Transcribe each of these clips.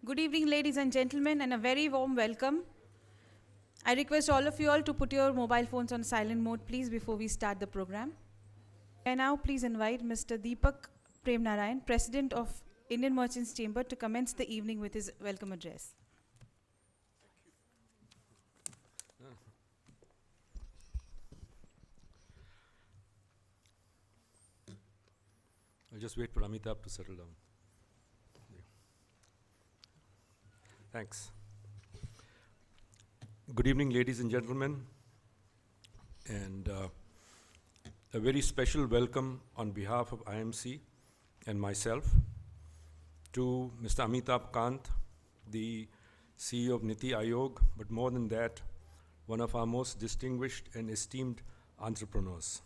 Good evening, ladies and gentlemen, and a very warm welcome. I request all of you all to put your mobile phones on silent mode, please, before we start the program. I now please invite Mr. Deepak Premnarayan, President of Indian Merchants Chamber, to commence the evening with his welcome address. I'll just wait for Amitabh to settle down. Thanks. Good evening, ladies and gentlemen, and a very special welcome on behalf of IMC and myself to Mr. Amitabh Kant, the CEO of NITI Aayog, but more than that, one of our most distinguished and esteemed entrepreneurs.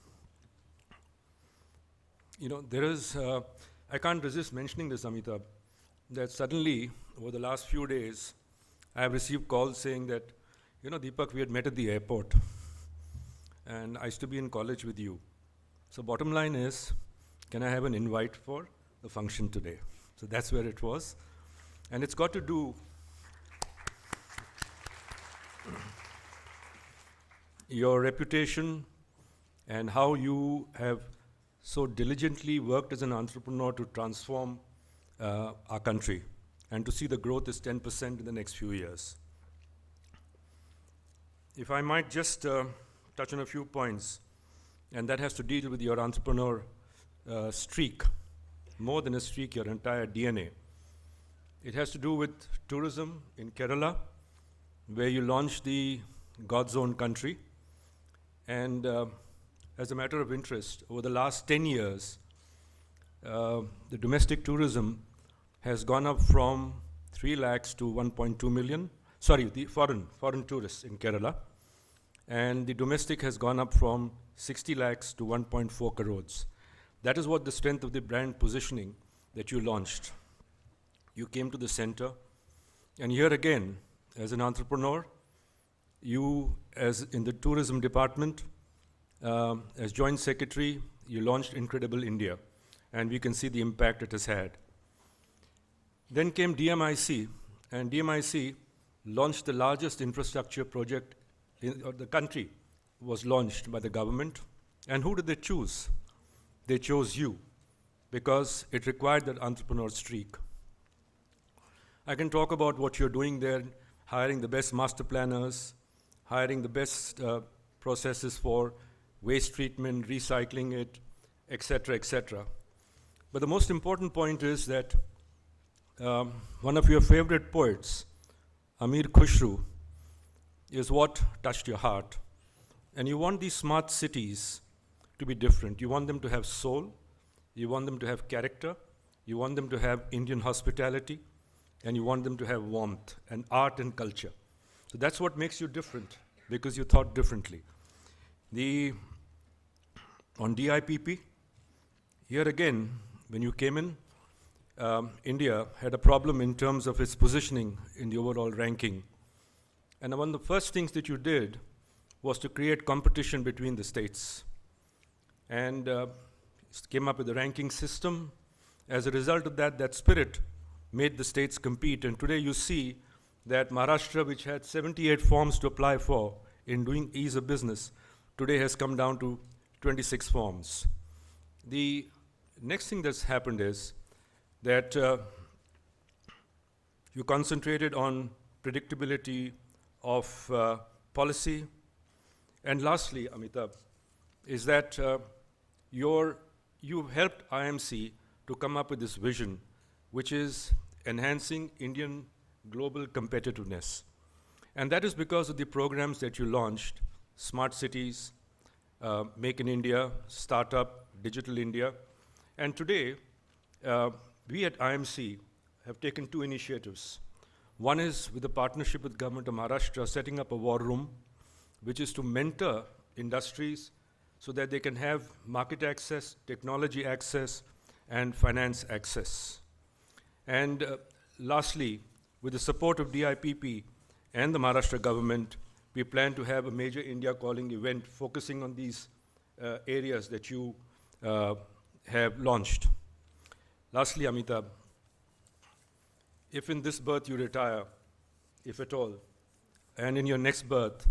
You know, I can't resist mentioning this, Amitabh, that suddenly, over the last few days, I have received calls saying that, you know, Deepak, we had met at the airport, and I used to be in college with you. So bottom line is, can I have an invite for the function today? So that's where it was. And it's got to do your reputation and how you have so diligently worked as an entrepreneur to transform our country and to see the growth is 10% in the next few years. If I might just touch on a few points, and that has to deal with your entrepreneur streak, more than a streak, your entire DNA. It has to do with tourism in Kerala, where you launched the God's Own Country. And as a matter of interest, over the last 10 years, the domestic tourism has gone up from 3 lakhs to 1.2 million. Sorry, the foreign tourists in Kerala. And the domestic has gone up from 60 lakhs to 1.4 crores. That is what the strength of the brand positioning that you launched. You came to the center, and here again, as an entrepreneur, you, as in the tourism department, as joint secretary, you launched Incredible India, and we can see the impact it has had. Then came DMIC, and DMIC launched the largest infrastructure project in the country, was launched by the government. And who did they choose? They chose you, because it required that entrepreneur streak. I can talk about what you're doing there, hiring the best master planners, hiring the best processes for waste treatment, recycling it, etc., etc. But the most important point is that one of your favorite poets, Amir Khushru, is what touched your heart. And you want these smart cities to be different. You want them to have soul, you want them to have character, you want them to have Indian hospitality, and you want them to have warmth and art and culture. So that's what makes you different, because you thought differently. On DIPP, here again, when you came in, India had a problem in terms of its positioning in the overall ranking. And one of the first things that you did was to create competition between the states. And came up with a ranking system. As a result of that, that spirit made the states compete. And today you see that Maharashtra, which had 78 forms to apply for in doing ease of business, today has come down to 26 forms. The next thing that's happened is that you concentrated on predictability of policy. And lastly, Amitabh, is that you helped IMC to come up with this vision, which is enhancing Indian global competitiveness. And that is because of the programs that you launched, Smart Cities, Make in India, Startup, Digital India. And today, we at IMC have taken 2 initiatives. One is with the partnership with Government of Maharashtra, setting up a war room, which is to mentor industries so that they can have market access, technology access, and finance access. And lastly, with the support of DIPP and the Maharashtra government, we plan to have a major India Calling event focusing on these areas that you have launched. Lastly, Amitabh, if in this birth you retire, if at all, and in your next birth,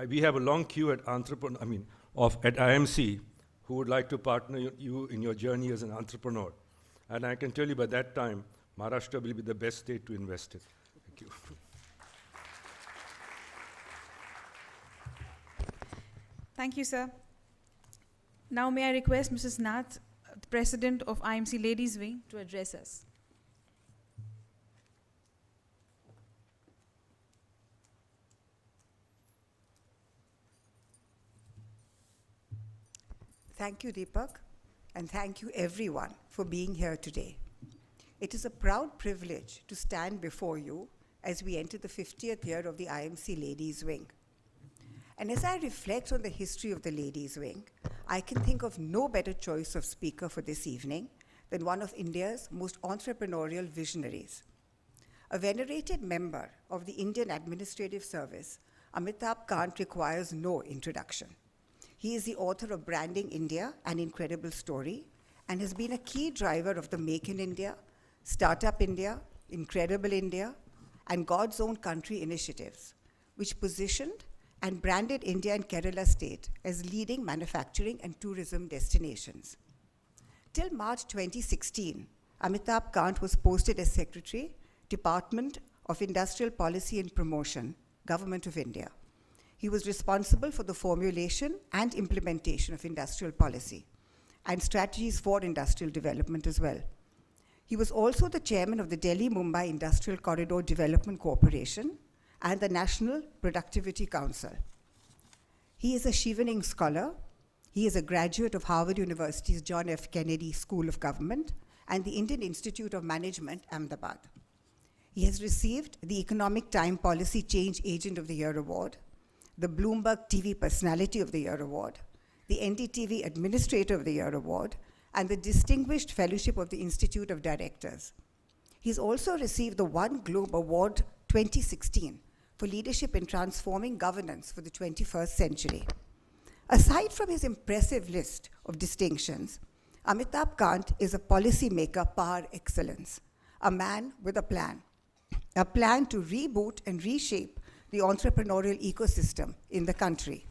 we have a long queue at at IMC who would like to partner you in your journey as an entrepreneur. And I can tell you by that time, Maharashtra will be the best state to invest in. Thank you. Thank you, sir. Now may I request Mrs. Nath, the President of IMC Ladies Wing, to address us. Thank you, Deepak, and thank you everyone for being here today. It is a proud privilege to stand before you as we enter the 50th year of the IMC Ladies Wing. And as I reflect on the history of the Ladies Wing, I can think of no better choice of speaker for this evening than one of India's most entrepreneurial visionaries. A venerated member of the Indian Administrative Service, Amitabh Kant requires no introduction. He is the author of Branding India, An Incredible Story, and has been a key driver of the Make in India, Startup India, Incredible India, and God's Own Country initiatives, which positioned and branded India and Kerala state as leading manufacturing and tourism destinations. Till March 2016, Amitabh Kant was posted as Secretary, Department of Industrial Policy and Promotion, Government of India. He was responsible for the formulation and implementation of industrial policy and strategies for industrial development as well. He was also the chairman of the Delhi-Mumbai Industrial Corridor Development Corporation and the National Productivity Council. He is a Chevening scholar. He is a graduate of Harvard University's John F. Kennedy School of Government and the Indian Institute of Management, Ahmedabad. He has received the Economic Time Policy Change Agent of the Year Award, the Bloomberg TV Personality of the Year Award, the NDTV Administrator of the Year Award, and the Distinguished Fellowship of the Institute of Directors. He's also received the One Globe Award 2016 for leadership in transforming governance for the 21st century. Aside from his impressive list of distinctions, Amitabh Kant is a policymaker par excellence, a man with a plan to reboot and reshape the entrepreneurial ecosystem in the country.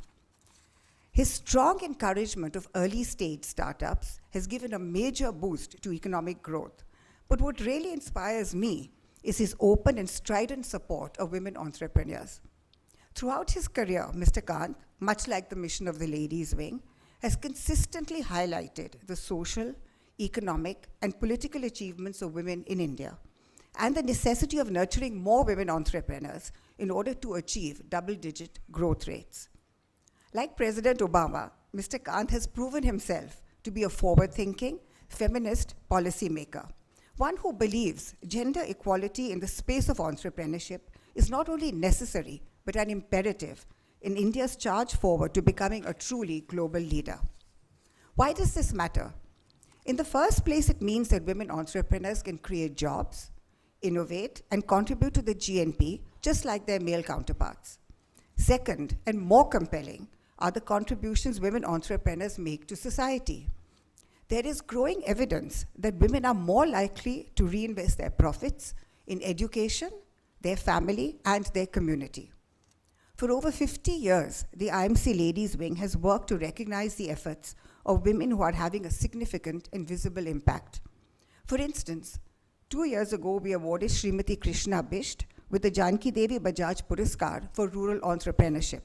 His strong encouragement of early-stage startups has given a major boost to economic growth. But what really inspires me is his open and strident support of women entrepreneurs. Throughout his career, Mr. Kant, much like the mission of the Ladies Wing, has consistently highlighted the social, economic, and political achievements of women in India, and the necessity of nurturing more women entrepreneurs in order to achieve double-digit growth rates. Like President Obama, Mr. Kant has proven himself to be a forward-thinking, feminist policymaker, one who believes gender equality in the space of entrepreneurship is not only necessary, but an imperative in India's charge forward to becoming a truly global leader. Why does this matter? In the first place, it means that women entrepreneurs can create jobs, innovate, and contribute to the GNP just like their male counterparts. Second, and more compelling, are the contributions women entrepreneurs make to society. There is growing evidence that women are more likely to reinvest their profits in education, their family, and their community. For over 50 years, the IMC Ladies Wing has worked to recognize the efforts of women who are having a significant and visible impact. For instance, 2 years ago, we awarded Srimati Krishna Bisht with the Janki Devi Bajaj Puraskar for rural entrepreneurship.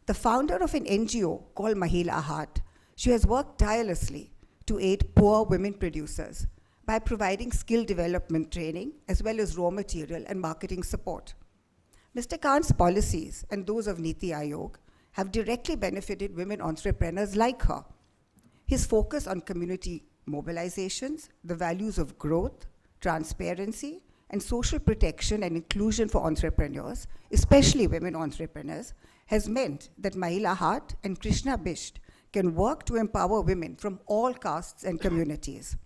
The founder of an NGO called Mahila Haat, she has worked tirelessly to aid poor women producers by providing skill development training as well as raw material and marketing support. Mr. Kant's policies and those of NITI Aayog have directly benefited women entrepreneurs like her. His focus on community mobilizations, the values of growth, transparency, and social protection and inclusion for entrepreneurs, especially women entrepreneurs, has meant that Mahila Haat and Krishna Bisht can work to empower women from all castes and communities.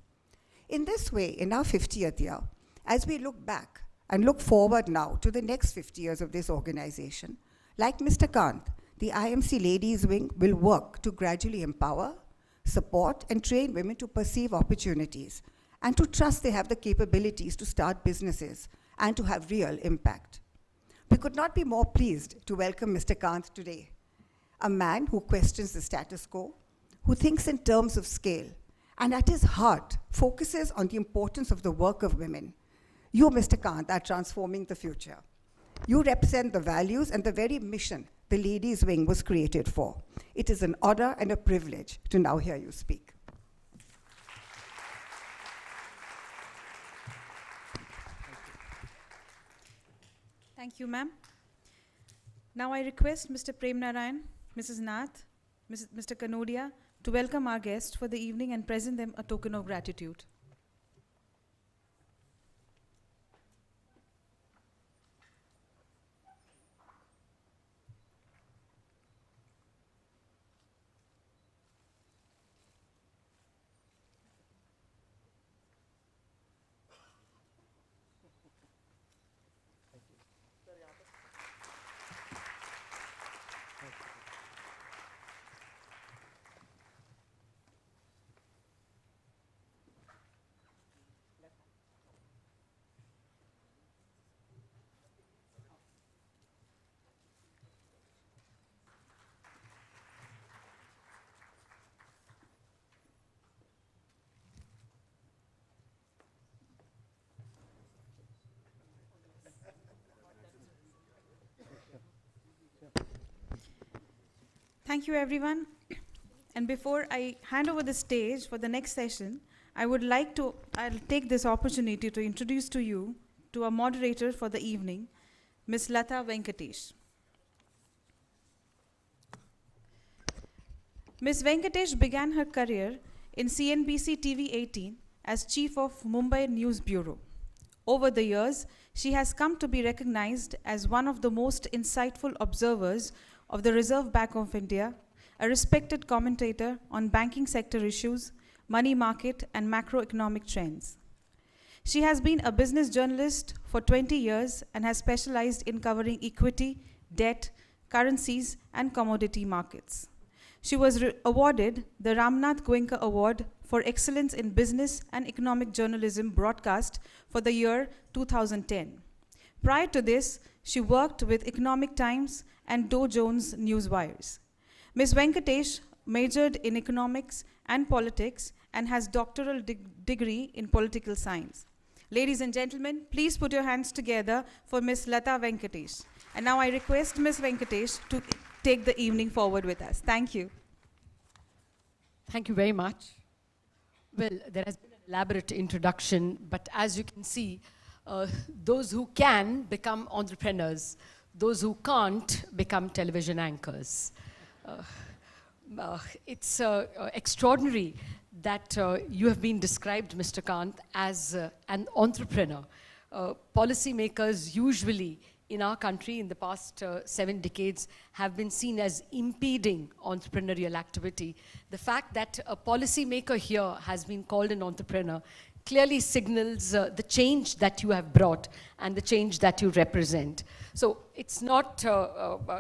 In this way, in our 50th year, as we look back and look forward now to the next 50 years of this organization, like Mr. Kant, the IMC Ladies Wing will work to gradually empower, support, and train women to perceive opportunities and to trust they have the capabilities to start businesses and to have real impact. We could not be more pleased to welcome Mr. Kant today, a man who questions the status quo, who thinks in terms of scale, and at his heart focuses on the importance of the work of women. You, Mr. Kant, are transforming the future. You represent the values and the very mission the Ladies' Wing was created for. It is an honor and a privilege to now hear you speak. Thank you, ma'am. Now I request Mr. Prem Narayan, Mrs. Nath, Mr. Kanodia to welcome our guests for the evening and present them a token of gratitude. Thank you, everyone. And before I hand over the stage for the next session, I'll take this opportunity to introduce to you to our moderator for the evening, Ms. Lata Venkatesh. Ms. Venkatesh began her career in CNBC TV 18 as Chief of Mumbai News Bureau. Over the years, she has come to be recognized as one of the most insightful observers of the Reserve Bank of India, a respected commentator on banking sector issues, money market, and macroeconomic trends. She has been a business journalist for 20 years and has specialized in covering equity, debt, currencies, and commodity markets. She was awarded the Ramnath Goenka Award for Excellence in Business and Economic Journalism broadcast for the year 2010. Prior to this, she worked with Economic Times and Dow Jones Newswires. Ms. Venkatesh majored in economics and politics and has doctoral degree in political science. Ladies and gentlemen, please put your hands together for Ms. Lata Venkatesh. And now I request Ms. Venkatesh to take the evening forward with us. Thank you. Thank you very much. Well, there has been an elaborate introduction, but as you can see, those who can become entrepreneurs, those who can't become television anchors. It's extraordinary that you have been described, Mr. Kant, as an entrepreneur. Policymakers usually in our country in the past 7 decades have been seen as impeding entrepreneurial activity. The fact that a policymaker here has been called an entrepreneur clearly signals the change that you have brought and the change that you represent. So it's not,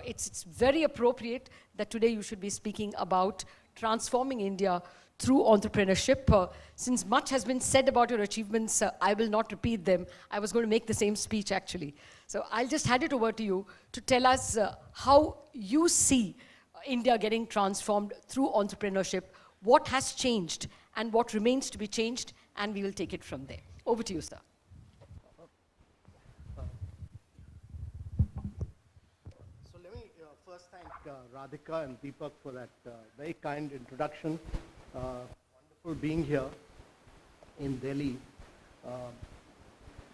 it's very appropriate that today you should be speaking about transforming India through entrepreneurship. Since much has been said about your achievements, I will not repeat them. I was going to make the same speech actually. So I'll just hand it over to you to tell us how you see India getting transformed through entrepreneurship, what has changed and what remains to be changed, and we will take it from there. Over to you, sir. So let me first thank Radhika and Deepak for that very kind introduction. Wonderful being here in Delhi.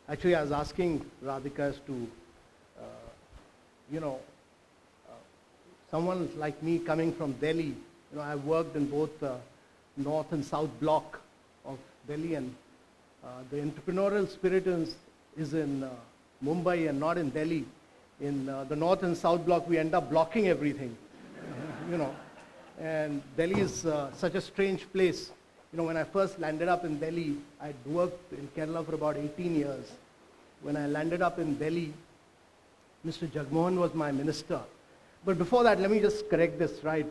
Actually, I was asking Radhika as to, someone like me coming from Delhi, I've worked in both North and South Block of Delhi, and the entrepreneurial spirit is in Mumbai and not in Delhi. In the North and South Block, we end up blocking everything, and Delhi is such a strange place. When I first landed up in Delhi, I'd worked in Kerala for about 18 years. When I landed up in Delhi, Mr. Jagmohan was my minister. But before that, let me just correct this, right?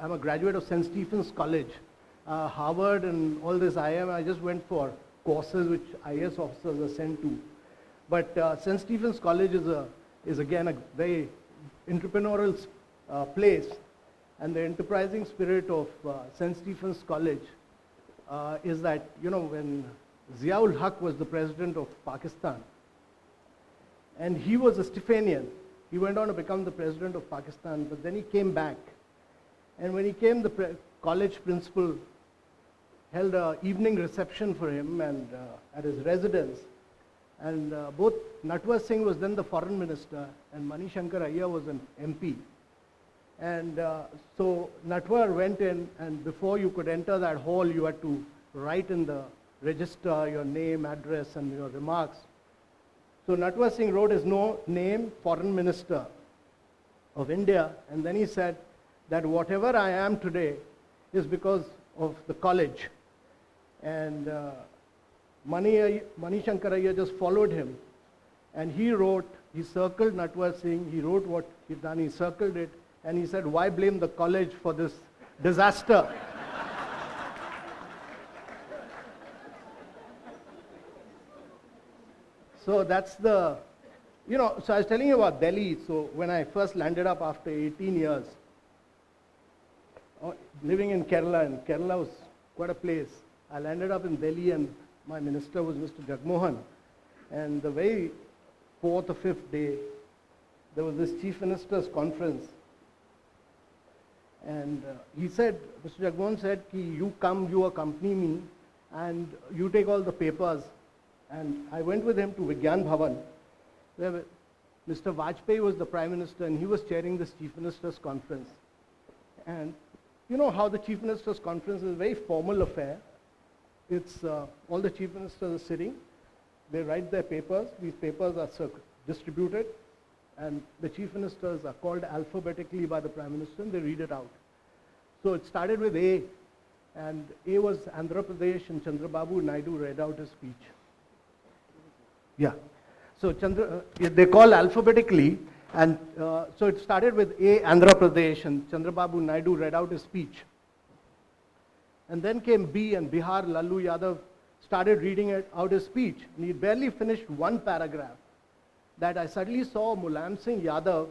I'm a graduate of St. Stephen's College. Harvard and all this I just went for courses which IAS officers are sent to. But St. Stephen's College is again a very entrepreneurial place, and the enterprising spirit of St. Stephen's College is that, when Ziaul Haq was the president of Pakistan, and he was a Stephanian, he went on to become the president of Pakistan, but then he came back. And when he came, the college principal held an evening reception for him and at his residence. And both Natwar Singh was then the foreign minister and Mani Shankar Iyer was an MP. And so Natwar went in, and before you could enter that hall, you had to write in the register your name, address, and your remarks. So Natwar Singh wrote his name, Foreign Minister of India, and then he said that whatever I am today is because of the college. And Mani Shankar Iyer just followed him, and he circled Natwar Singh, he wrote what he'd done, he circled it, and he said, why blame the college for this disaster? So that's so I was telling you about Delhi. So when I first landed up after 18 years, living in Kerala, and Kerala was quite a place. I landed up in Delhi, and my minister was Mr. Jagmohan. And the very fourth or fifth day, there was this chief minister's conference. And he said, Mr. Jagmohan said, you accompany me, and you take all the papers. And I went with him to Vigyan Bhavan, where Mr. Vajpayee was the Prime Minister, and he was chairing this Chief Minister's Conference. And you know how the Chief Minister's Conference is a very formal affair. It's all the Chief Ministers are sitting, they write their papers, these papers are distributed, and the Chief Ministers are called alphabetically by the Prime Minister, and they read it out. So it started with A, and A was Andhra Pradesh, and Chandrababu Naidu read out his speech. Yeah. So they call alphabetically, and so it started with A, Andhra Pradesh, and Chandrababu Naidu read out his speech. And then came B, and Bihar, Lalu Yadav started reading out his speech. And he barely finished one paragraph that I suddenly saw Mulayam Singh Yadav,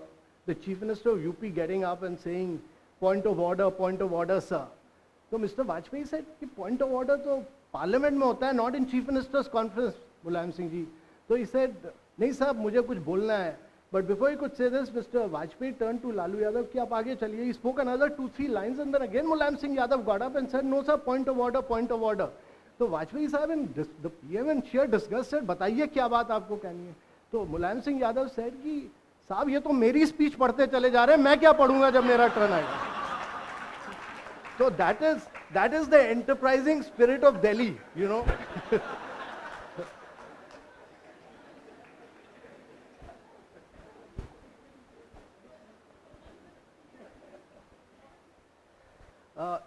the Chief Minister of UP, getting up and saying, point of order, sir. So Mr. Vajpayee said, point of order to Parliament mein hota hai, not in Chief Minister's Conference, Mulayam Singh ji. So he said, nahi sahab, mujhe kuch bolna hai. But before he could say this, Mr. Vajpayee turned to Lalu Yadav, ki aap aage chaliye. He spoke another 2-3 lines, and then again Mulayam Singh Yadav got up and said, no sir, point of order. So Vajpayee sahab, in the PM in sheer disgust said, bataiye kya baat aapko kehni hai. So Mulayam Singh Yadav said ki, sahab ye to meri speech padhte chale ja rahe hain, main kya padhunga jab mera turn aayega. So that is the enterprising spirit of Delhi,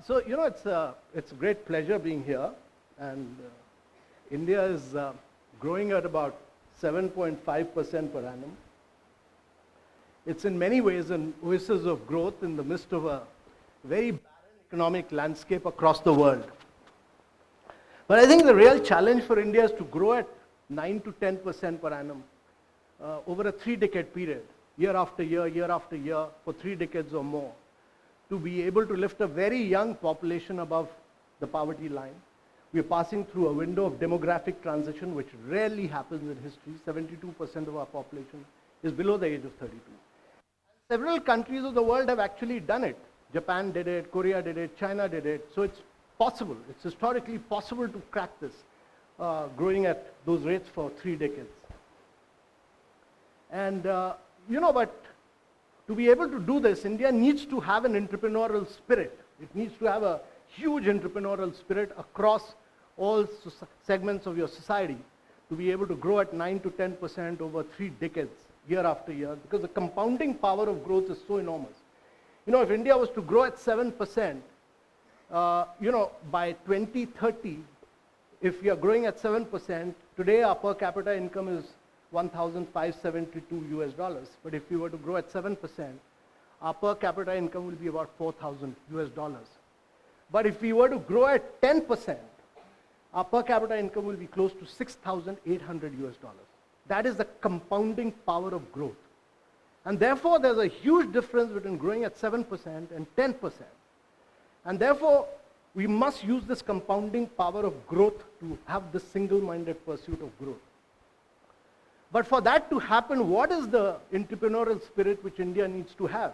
So it's a great pleasure being here, and India is growing at about 7.5% per annum. It's in many ways an oasis of growth in the midst of a very barren economic landscape across the world. But I think the real challenge for India is to grow at 9 to 10% per annum over a 3-decade period, year after year, for 3 decades or more, to be able to lift a very young population above the poverty line. We are passing through a window of demographic transition which rarely happens in history. 72% of our population is below the age of 32. Several countries of the world have actually done it. Japan did it, Korea did it, China did it. So it's possible, it's historically possible to crack this, growing at those rates for 3 decades. And, but to be able to do this, India needs to have an entrepreneurial spirit. It needs to have a huge entrepreneurial spirit across all segments of your society to be able to grow at 9 to 10% over 3 decades, year after year, because the compounding power of growth is so enormous. If India was to grow at 7%, by 2030, if we are growing at 7%, today our per capita income is $1,572 US. But if we were to grow at 7%, our per capita income will be about $4,000 US. But if we were to grow at 10%, our per capita income will be close to 6,800 US dollars. That is the compounding power of growth. And therefore, there's a huge difference between growing at 7% and 10%. And therefore, we must use this compounding power of growth to have this single-minded pursuit of growth. But for that to happen, what is the entrepreneurial spirit which India needs to have?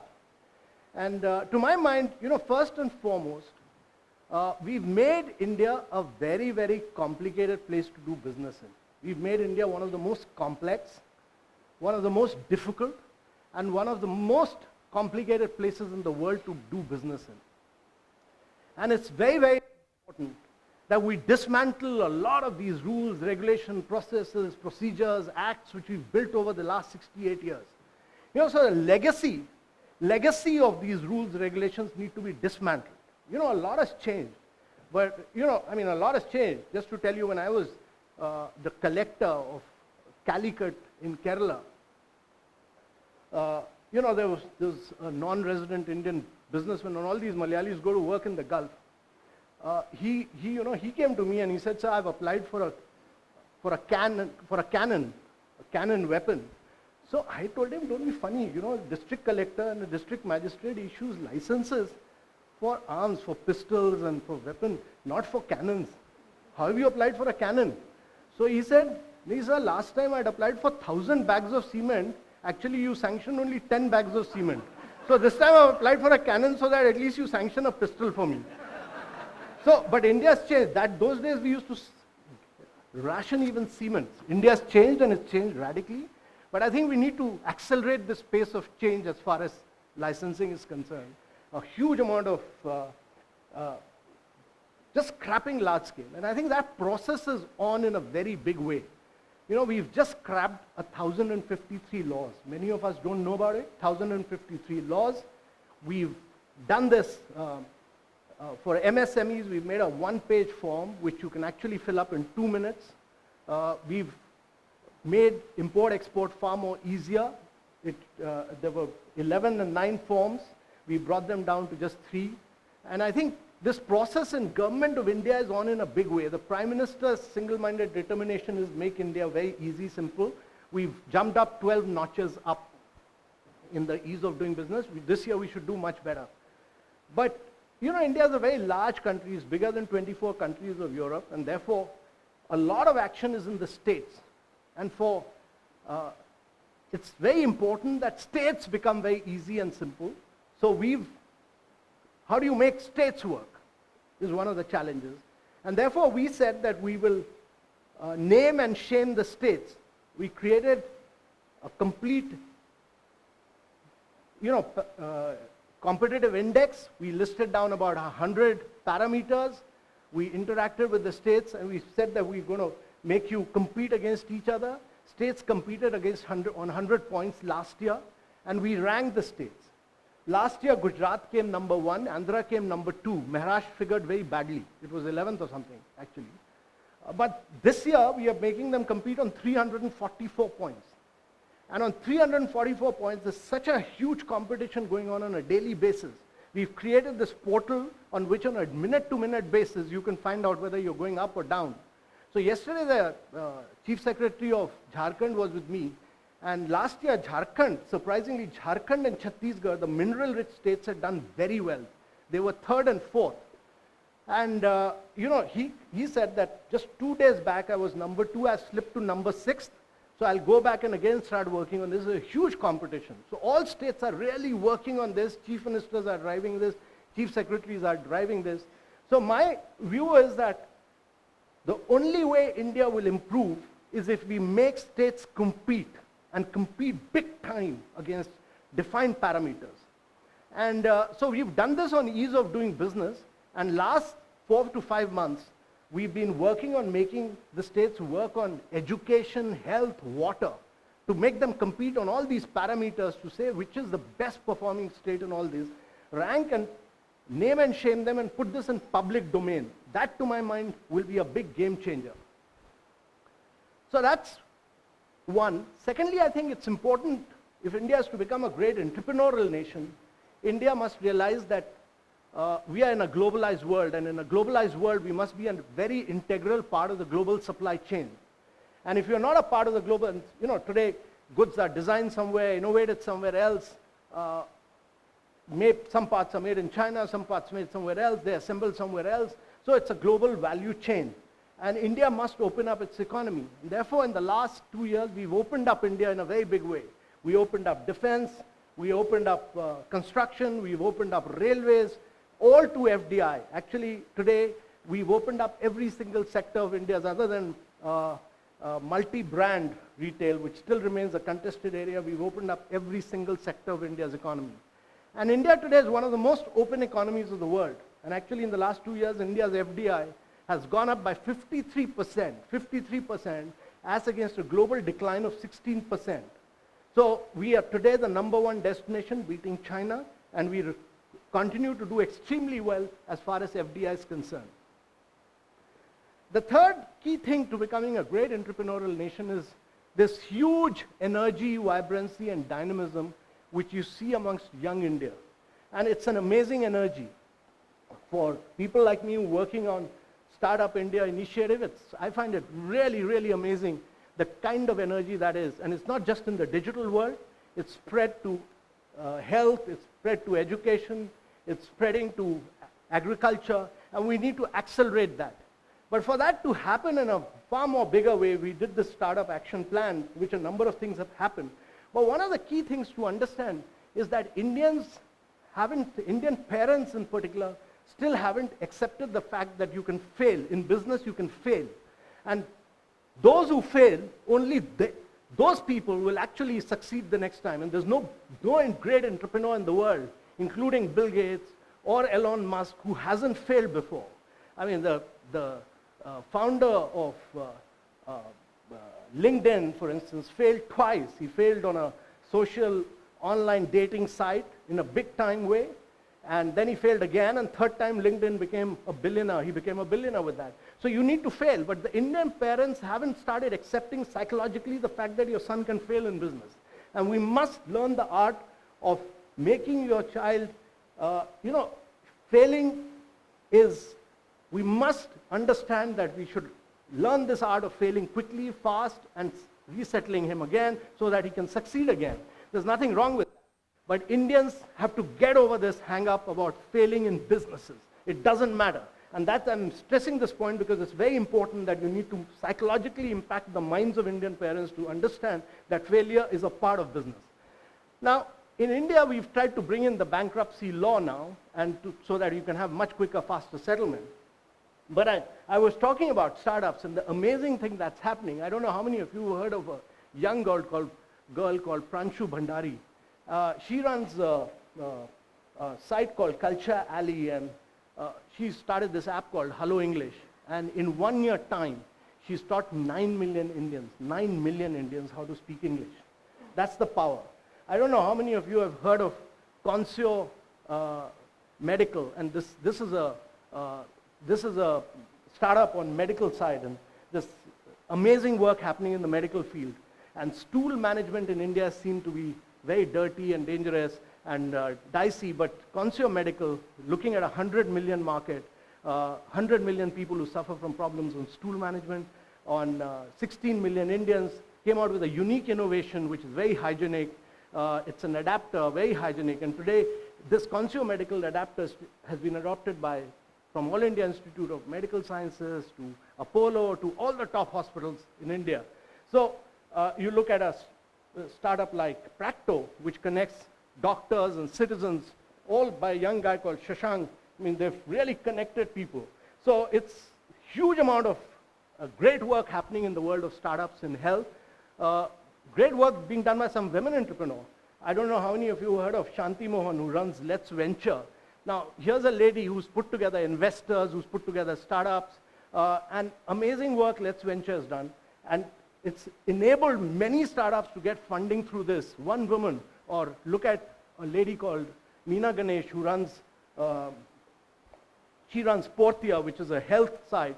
And to my mind, first and foremost, we've made India a very, very complicated place to do business in. We've made India one of the most complex, one of the most difficult, and one of the most complicated places in the world to do business in. And it's very, very important that we dismantle a lot of these rules, regulations, processes, procedures, acts which we've built over the last 68 years. So the legacy of these rules, regulations need to be dismantled. A lot has changed. But, a lot has changed. Just to tell you, when I was the collector of Calicut in Kerala, there was a non-resident Indian businessman, and all these Malayalis go to work in the Gulf. He came to me and he said, "Sir, I've applied for a cannon weapon." So I told him, "Don't be funny. District collector and a district magistrate issues licenses for arms, for pistols and for weapons, not for cannons. How have you applied for a cannon?" So he said, "No, sir, last time I'd applied for 1,000 bags of cement. Actually, you sanctioned only 10 bags of cement. So this time I've applied for a cannon so that at least you sanction a pistol for me." So, but India's changed. Those days we used to ration even cement. India's changed, and it's changed radically. But I think we need to accelerate this pace of change as far as licensing is concerned. A huge amount of just scrapping large scale. And I think that process is on in a very big way. We've just scrapped 1,053 laws. Many of us don't know about it. 1,053 laws. We've done this for MSMEs. We've made a one-page form which you can actually fill up in 2 minutes. We've made import-export far more easier. There were 11 and 9 forms. We brought them down to just 3. And I think this process in government of India is on in a big way. The Prime Minister's single-minded determination is make India very easy, simple. We've jumped up 12 notches up in the ease of doing business. This year we should do much better. But, India is a very large country. It's bigger than 24 countries of Europe. And therefore, a lot of action is in the states. And it's very important that states become very easy and simple. So how do you make states work is one of the challenges. And therefore we said that we will name and shame the states. We created a complete, competitive index. We listed down about 100 parameters. We interacted with the states, and we said that we're going to make you compete against each other. States competed on 100 points last year, and we ranked the states. Last year, Gujarat came number 1, Andhra came number 2. Maharashtra figured very badly. It was 11th or something, actually. But this year, we are making them compete on 344 points. And on 344 points, there's such a huge competition going on a daily basis. We've created this portal on which on a minute-to-minute basis, you can find out whether you're going up or down. So yesterday, the Chief Secretary of Jharkhand was with me. And last year, surprisingly, Jharkhand and Chhattisgarh, the mineral-rich states, had done very well. They were 3rd and 4th. And, he said that just 2 days back, I was number 2, I slipped to number 6th. So I'll go back and again start working on this. This is a huge competition. So all states are really working on this. Chief ministers are driving this. Chief secretaries are driving this. So my view is that the only way India will improve is if we make states compete, and compete big time against defined parameters. And so we've done this on ease of doing business, and last 4 to 5 months, we've been working on making the states work on education, health, water, to make them compete on all these parameters to say which is the best performing state in all this, rank and name and shame them and put this in public domain. That, to my mind, will be a big game changer. So that's one. Secondly, I think it's important, if India is to become a great entrepreneurial nation, India must realize that we are in a globalized world, and in a globalized world, we must be a very integral part of the global supply chain. And if you're not a part of the global, today goods are designed somewhere, innovated somewhere else. Some parts are made in China, some parts made somewhere else, they're assembled somewhere else. So it's a global value chain. And India must open up its economy. And therefore, in the last 2 years, we've opened up India in a very big way. We opened up defense, we opened up construction, we've opened up railways, all to FDI. Actually, today, we've opened up every single sector of India's, other than multi-brand retail, which still remains a contested area. We've opened up every single sector of India's economy. And India today is one of the most open economies of the world. And actually, in the last 2 years, India's FDI has gone up by 53%, as against a global decline of 16%. So we are today the #1 destination, beating China, and we continue to do extremely well as far as FDI is concerned. The third key thing to becoming a great entrepreneurial nation is this huge energy, vibrancy, and dynamism which you see amongst young India. And it's an amazing energy. For people like me working on Startup India initiative, I find it really, really amazing the kind of energy that is. And it's not just in the digital world, it's spread to health, it's spread to education, it's spreading to agriculture, and we need to accelerate that. But for that to happen in a far more bigger way, we did this startup action plan, which a number of things have happened. But one of the key things to understand is that Indian parents in particular, still haven't accepted the fact that you can fail. In business, you can fail. And those who fail, those people will actually succeed the next time. And there's no great entrepreneur in the world, including Bill Gates or Elon Musk, who hasn't failed before. I mean, the founder of LinkedIn, for instance, failed twice. He failed on a social online dating site in a big time way, and then he failed again, and third time LinkedIn became a billionaire. He became a billionaire with that. So you need to fail, but the Indian parents haven't started accepting psychologically the fact that your son can fail in business. And we must learn the art of making your child, failing is, we must understand that we should learn this art of failing quickly, fast, and resettling him again so that he can succeed again. There's nothing wrong with that. But Indians have to get over this hang-up about failing in businesses. It doesn't matter. And I'm stressing this point because it's very important that you need to psychologically impact the minds of Indian parents to understand that failure is a part of business. Now, in India, we've tried to bring in the bankruptcy law now, so that you can have much quicker, faster settlement. But I was talking about startups, and the amazing thing that's happening, I don't know how many of you have heard of a young girl called Pranshu Bhandari. She runs a site called Culture Alley, and she started this app called Hello English. And in 1 year time, she's taught 9 million Indians how to speak English. That's the power. I don't know how many of you have heard of Conscio Medical, and this is a startup on medical side, and this amazing work happening in the medical field. And stool management in India seemed to be very dirty and dangerous and dicey, but Conscio Medical, looking at a 100 million market, 100 million people who suffer from problems on stool management, on 16 million Indians, came out with a unique innovation which is very hygienic. It's an adapter, very hygienic, and today this Conscio Medical adapter has been adopted from All India Institute of Medical Sciences to Apollo to all the top hospitals in India. So you look at a startup like Practo, which connects doctors and citizens, all by a young guy called Shashank. I mean, they've really connected people. So it's huge amount of great work happening in the world of startups in health. Great work being done by some women entrepreneurs. I don't know how many of you heard of Shanti Mohan, who runs Let's Venture. Now, here's a lady who's put together investors, who's put together startups, and amazing work Let's Venture has done. And it's enabled many startups to get funding through this. One woman, or look at a lady called Meena Ganesh, who runs, she runs Portia, which is a health site.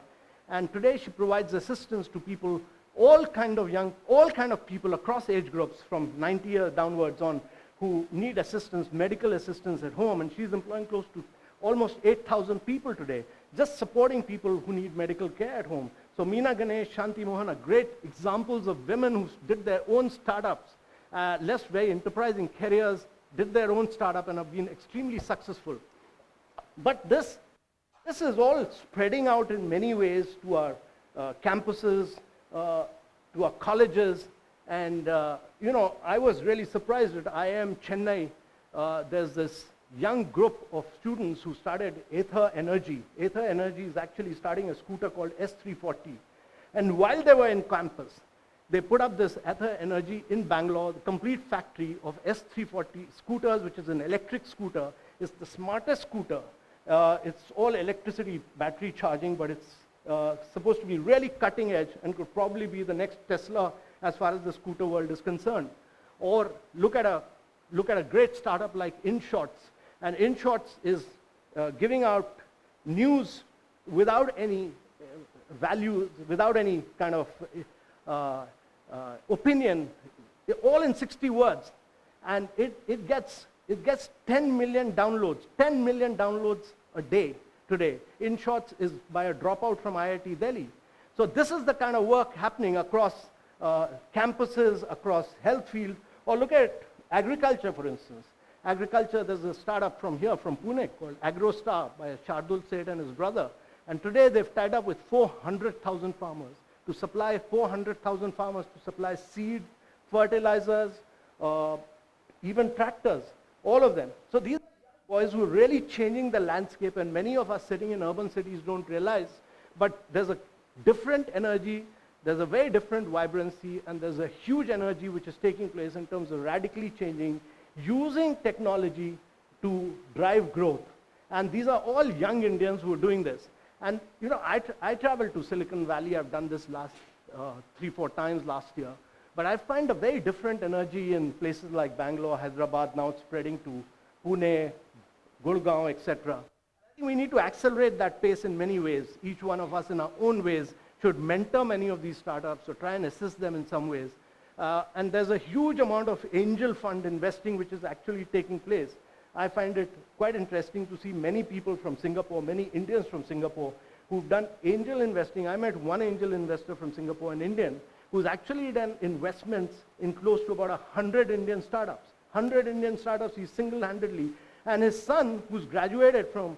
And today she provides assistance to people, all kind of people across age groups from 90 years downwards on, who need assistance, medical assistance at home, and she's employing close to almost 8,000 people today, just supporting people who need medical care at home. So Meena Ganesh, Shanti Mohan are great examples of women who did their own startups, left very enterprising careers, did their own startup and have been extremely successful. But this is all spreading out in many ways to our campuses, to our colleges. And, I was really surprised at IIM Chennai. There's this young group of students who started Aether Energy. Aether Energy is actually starting a scooter called S340. And while they were in campus, they put up this Aether Energy in Bangalore, the complete factory of S340 scooters, which is an electric scooter. It's the smartest scooter. It's all electricity, battery charging, but it's supposed to be really cutting edge and could probably be the next Tesla as far as the scooter world is concerned. Or look at a great startup like InShots. And InShots is giving out news without any value, without any kind of opinion, all in 60 words. And it gets 10 million downloads, 10 million downloads a day today. InShots is by a dropout from IIT Delhi. So this is the kind of work happening across campuses, across health field. Or look at agriculture, for instance. Agriculture, there's a startup from here, from Pune, called AgroStar by Shardul Seth and his brother. And today they've tied up with 400,000 farmers to supply 400,000 farmers to supply seed, fertilizers, even tractors, all of them. So these are boys who are really changing the landscape, and many of us sitting in urban cities don't realize. But there's a different energy, there's a very different vibrancy, and there's a huge energy which is taking place in terms of radically changing, using technology to drive growth. And these are all young Indians who are doing this. And I traveled to Silicon Valley. I've done this last 3-4 times last year. But I find a very different energy in places like Bangalore, Hyderabad, now it's spreading to Pune, Gurgaon, etc. I think we need to accelerate that pace in many ways. Each one of us in our own ways should mentor many of these startups or try and assist them in some ways. And there's a huge amount of angel fund investing which is actually taking place. I find it quite interesting to see many people from Singapore, many Indians from Singapore who've done angel investing. I met one angel investor from Singapore, an Indian, who's actually done investments in close to about 100 Indian startups. 100 Indian startups, he's single-handedly. And his son, who's graduated from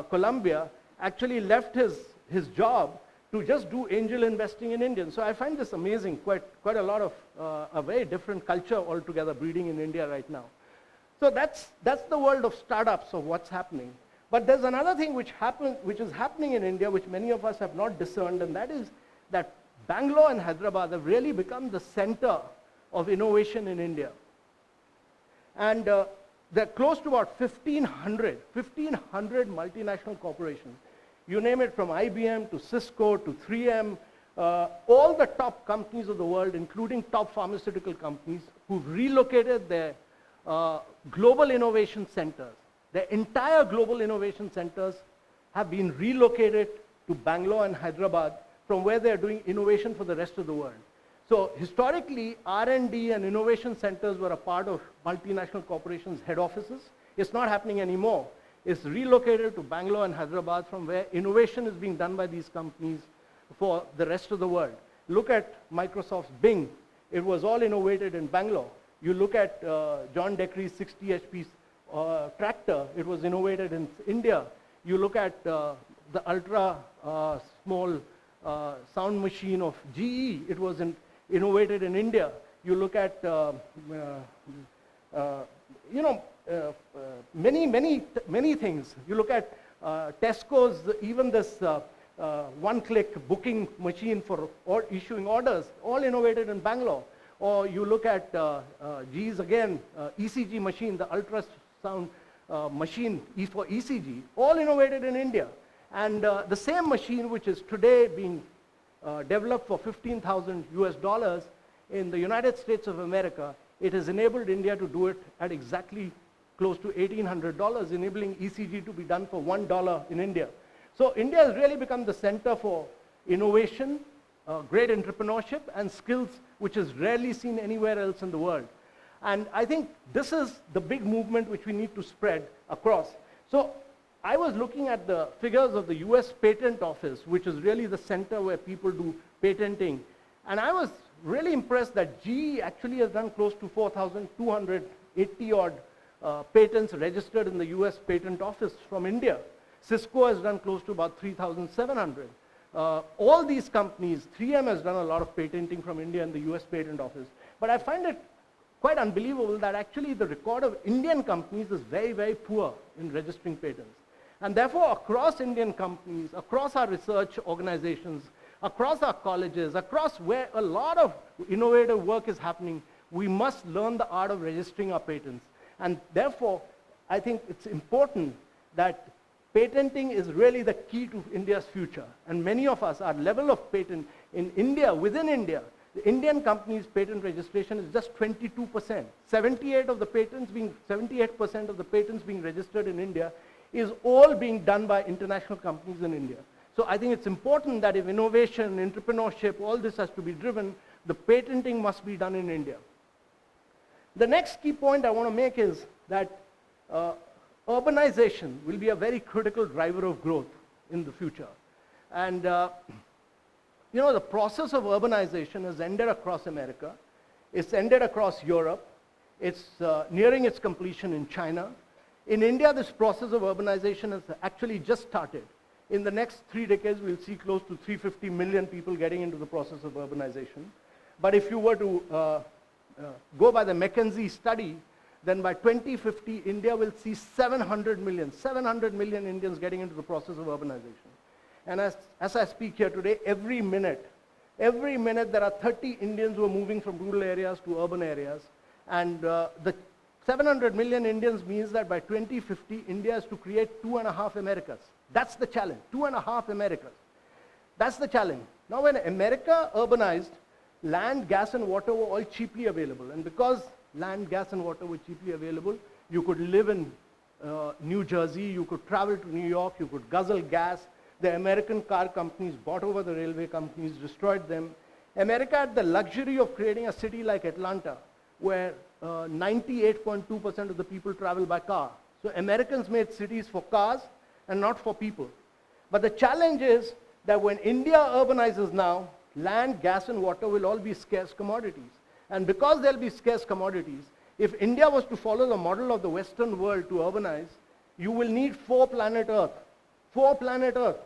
Columbia, actually left his job to just do angel investing in India. So I find this amazing, quite a lot of a very different culture altogether breeding in India right now. So that's the world of startups, of what's happening. But there's another thing which is happening in India, which many of us have not discerned, and that is that Bangalore and Hyderabad have really become the center of innovation in India. And they're close to about 1,500 multinational corporations. You name it, from IBM to Cisco to 3M, all the top companies of the world, including top pharmaceutical companies, who've relocated their global innovation centers. Their entire global innovation centers have been relocated to Bangalore and Hyderabad, from where they're doing innovation for the rest of the world. So historically, R&D and innovation centers were a part of multinational corporations' head offices. It's not happening anymore. It's relocated to Bangalore and Hyderabad, from where innovation is being done by these companies for the rest of the world. Look at Microsoft's Bing. It was all innovated in Bangalore. You look at John Decree's 60 HP tractor. It was innovated in India. You look at the ultra small sound machine of GE. It was innovated in India. You look at many things. You look at Tesco's, even this one-click booking machine for issuing orders, all innovated in Bangalore. Or you look at GE's again, ECG machine, the ultrasound machine for ECG, all innovated in India. And the same machine, which is today being developed for $15,000 in the United States of America, it has enabled India to do it at exactly close to $1,800, enabling ECG to be done for $1 in India. So India has really become the center for innovation, great entrepreneurship, and skills which is rarely seen anywhere else in the world. And I think this is the big movement which we need to spread across. So I was looking at the figures of the US Patent Office, which is really the center where people do patenting. And I was really impressed that GE actually has done close to 4,280 odd patents registered in the US Patent Office from India. Cisco has done close to about 3,700. All these companies, 3M has done a lot of patenting from India in the US Patent Office. But I find it quite unbelievable that actually the record of Indian companies is very, very poor in registering patents. And therefore, across Indian companies, across our research organizations, across our colleges, across where a lot of innovative work is happening, we must learn the art of registering our patents. And therefore, I think it's important that patenting is really the key to India's future. And many of us, our level of patent in India, within India, the Indian companies' patent registration is just 22%. 78% of the patents being registered in India is all being done by international companies in India. So I think it's important that if innovation, entrepreneurship, all this has to be driven, the patenting must be done in India. The next key point I want to make is that urbanization will be a very critical driver of growth in the future. And you know, the process of urbanization has ended across America. It's ended across Europe. It's nearing its completion in China. In India, this process of urbanization has actually just started. In the next 3 decades, we'll see close to 350 million people getting into the process of urbanization. But if you were to go by the McKinsey study, then by 2050, India will see 700 million Indians getting into the process of urbanization. And as I speak here today, every minute there are 30 Indians who are moving from rural areas to urban areas. And the 700 million Indians means that by 2050, India has to create 2.5 Americas. That's the challenge, 2.5 Americas. That's the challenge. Now when America urbanized, land, gas, and water were all cheaply available. And because land, gas, and water were cheaply available, you could live in New Jersey, you could travel to New York, you could guzzle gas. The American car companies bought over the railway companies, destroyed them. America had the luxury of creating a city like Atlanta, where 98.2% of the people travel by car. So Americans made cities for cars and not for people. But the challenge is that when India urbanizes now, land, gas, and water will all be scarce commodities. And because they'll be scarce commodities, if India was to follow the model of the Western world to urbanize, you will need 4 planet Earth. 4 planet Earth.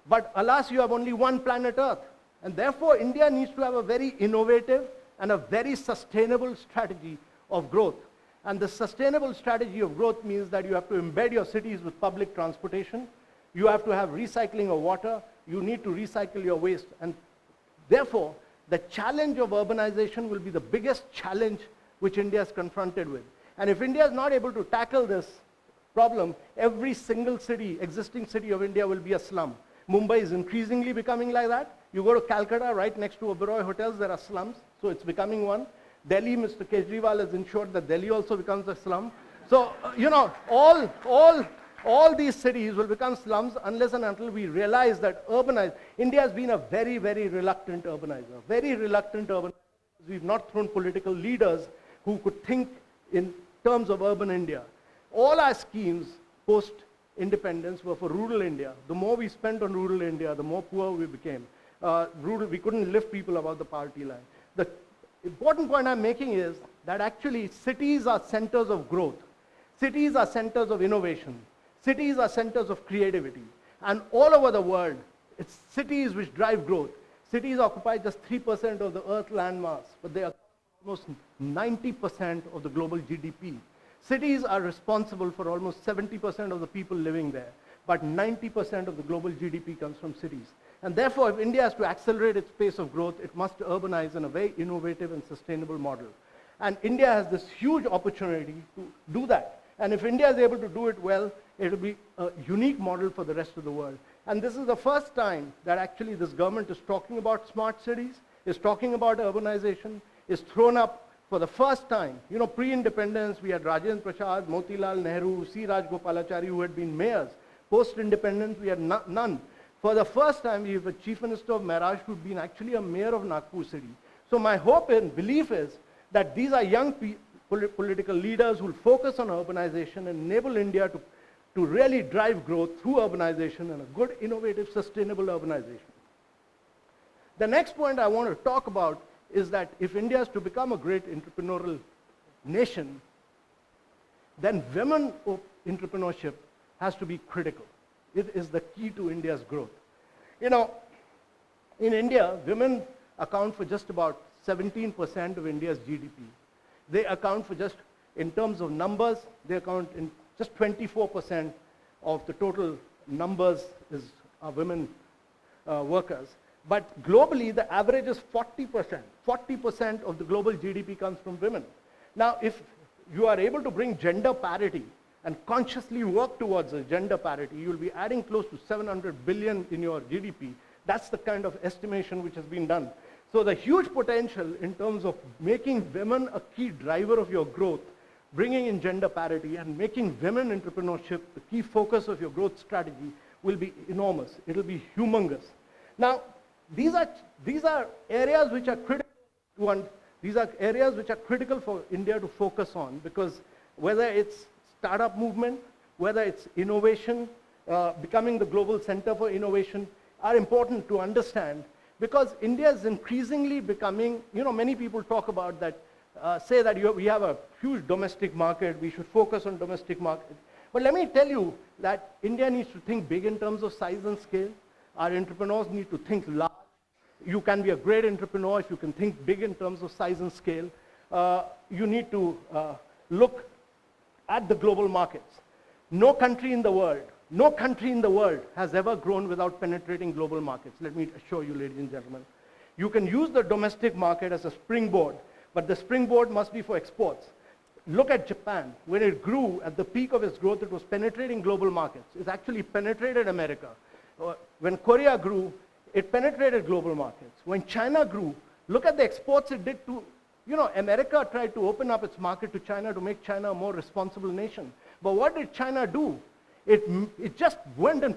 But alas, you have only 1 planet Earth. And therefore, India needs to have a very innovative and a very sustainable strategy of growth. And the sustainable strategy of growth means that you have to embed your cities with public transportation. You have to have recycling of water. You need to recycle your waste. And therefore, the challenge of urbanization will be the biggest challenge which India is confronted with. And if India is not able to tackle this problem, every single city, existing city of India will be a slum. Mumbai is increasingly becoming like that. You go to Calcutta, right next to Oberoi hotels, there are slums, so it's becoming one. Delhi, Mr. Kejriwal has ensured that Delhi also becomes a slum. So, you know, all these cities will become slums unless and until we realize that India has been a very, very reluctant urbanizer. Very reluctant urbanizer. We've not thrown political leaders who could think in terms of urban India. All our schemes post-independence were for rural India. The more we spent on rural India, the more poor we became. We couldn't lift people above the poverty line. The important point I'm making is that actually cities are centers of growth. Cities are centers of innovation. Cities are centers of creativity. And all over the world, it's cities which drive growth. Cities occupy just 3% of the Earth's land mass, but they are almost 90% of the global GDP. Cities are responsible for almost 70% of the people living there, but 90% of the global GDP comes from cities. And therefore, if India has to accelerate its pace of growth, it must urbanize in a very innovative and sustainable model. And India has this huge opportunity to do that. And if India is able to do it well, it will be a unique model for the rest of the world. And this is the first time that actually this government is talking about smart cities, is talking about urbanization, is thrown up for the first time. You know, pre-independence, we had Rajendra Prasad, Motilal Nehru, C. Rajgopalachari, who had been mayors. Post-independence, we had none. For the first time, we have a chief minister of Maharashtra who had been actually a mayor of Nagpur city. So my hope and belief is that these are young political leaders who will focus on urbanization and enable India to to really drive growth through urbanization and a good, innovative, sustainable urbanization. The next point I want to talk about is that if India is to become a great entrepreneurial nation, then women entrepreneurship has to be critical. It is the key to India's growth. You know, in India, women account for just about 17% of India's GDP. They account for just, in terms of numbers, they account in just 24% of the total numbers are women workers. But globally, the average is 40%. 40% of the global GDP comes from women. Now, if you are able to bring gender parity and consciously work towards a gender parity, you'll be adding close to 700 billion in your GDP. That's the kind of estimation which has been done. So the huge potential in terms of making women a key driver of your growth, bringing in gender parity and making women entrepreneurship the key focus of your growth strategy will be enormous. It'll be humongous. Now, these are areas which are critical for India to focus on, because whether it's startup movement, whether it's innovation, becoming the global center for innovation, are important to understand, because India is increasingly becoming, many people talk about that, say that we have a huge domestic market, we should focus on domestic market. But let me tell you that India needs to think big in terms of size and scale. Our entrepreneurs need to think large. You can be a great entrepreneur if you can think big in terms of size and scale. You need to look at the global markets. No country in the world has ever grown without penetrating global markets. Let me assure you, ladies and gentlemen. You can use the domestic market as a springboard, but the springboard must be for exports. Look at Japan. When it grew, at the peak of its growth, it was penetrating global markets. It actually penetrated America. When Korea grew, it penetrated global markets. When China grew, look at the exports it did to, America tried to open up its market to China to make China a more responsible nation. But what did China do? It just went and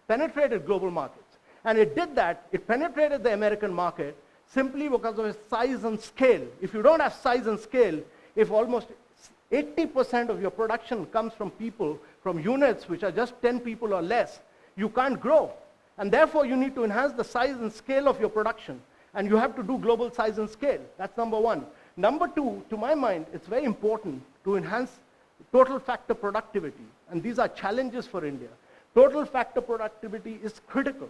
penetrated global markets. And it did that, it penetrated the American market simply because of its size and scale. If you don't have size and scale, if almost 80% of your production comes from people, from units which are just 10 people or less, you can't grow. And therefore, you need to enhance the size and scale of your production. And you have to do global size and scale. That's number one. Number two, to my mind, it's very important to enhance total factor productivity. And these are challenges for India. Total factor productivity is critical.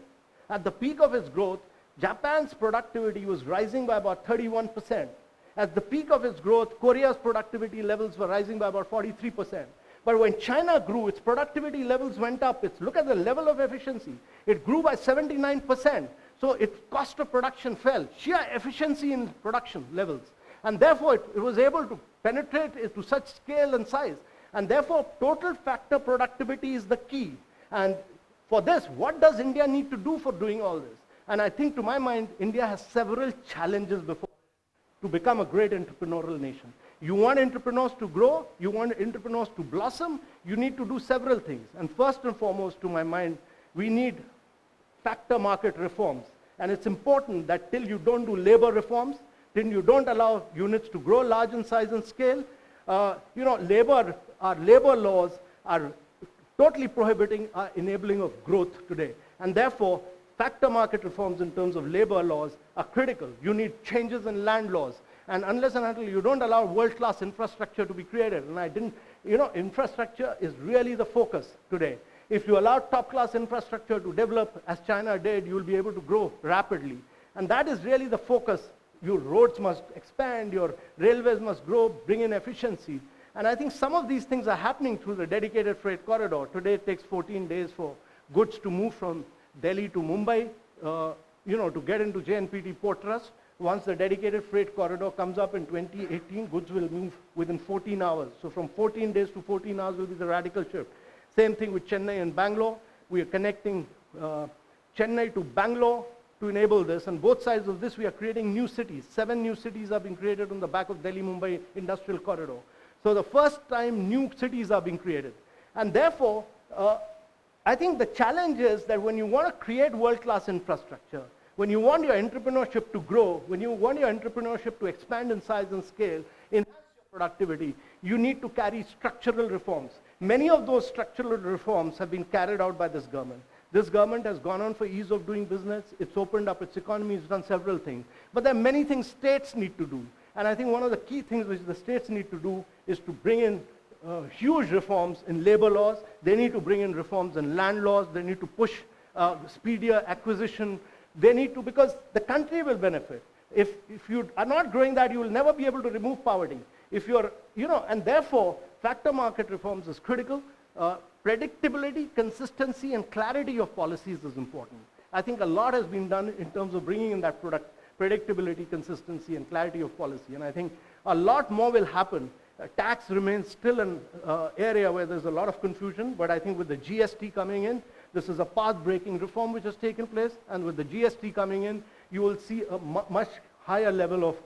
At the peak of its growth, Japan's productivity was rising by about 31%. At the peak of its growth, Korea's productivity levels were rising by about 43%. But when China grew, its productivity levels went up. Look at the level of efficiency. It grew by 79%. So its cost of production fell. Sheer efficiency in production levels. And therefore, it was able to penetrate it to such scale and size. And therefore, total factor productivity is the key. And for this, what does India need to do for doing all this? And I think, to my mind, India has several challenges before to become a great entrepreneurial nation. You want entrepreneurs to grow, you want entrepreneurs to blossom, you need to do several things. And first and foremost, to my mind, we need factor market reforms. And it's important that till you don't do labor reforms, till you don't allow units to grow large in size and scale, our labor laws are totally prohibiting our enabling of growth today. And therefore, factor market reforms in terms of labor laws are critical. You need changes in land laws. And unless and until you don't allow world-class infrastructure to be created, and infrastructure is really the focus today. If you allow top-class infrastructure to develop, as China did, you'll be able to grow rapidly. And that is really the focus. Your roads must expand, your railways must grow, bring in efficiency. And I think some of these things are happening through the dedicated freight corridor. Today it takes 14 days for goods to move from Delhi to Mumbai, to get into JNPT Port Trust. Once the dedicated freight corridor comes up in 2018, goods will move within 14 hours. So from 14 days to 14 hours will be the radical shift. Same thing with Chennai and Bangalore. We are connecting Chennai to Bangalore to enable this. And both sides of this, we are creating new cities. 7 new cities are being created on the back of Delhi-Mumbai industrial corridor. So the first time new cities are being created. And therefore, I think the challenge is that when you want to create world-class infrastructure, when you want your entrepreneurship to grow, when you want your entrepreneurship to expand in size and scale, enhance your productivity, you need to carry structural reforms. Many of those structural reforms have been carried out by this government. This government has gone on for ease of doing business. It's opened up its economy. It's done several things. But there are many things states need to do. And I think one of the key things which the states need to do is to bring in huge reforms in labor laws. They need to bring in reforms in land laws. They need to push speedier acquisition. They need to, because the country will benefit. If you are not growing that, you will never be able to remove poverty. If you're, and therefore, factor market reforms is critical. Predictability, consistency, and clarity of policies is important. I think a lot has been done in terms of bringing in that predictability, consistency, and clarity of policy. And I think a lot more will happen. Tax remains still an area where there's a lot of confusion, but I think with the GST coming in, this is a path-breaking reform which has taken place, and with the GST coming in, you will see a much higher level of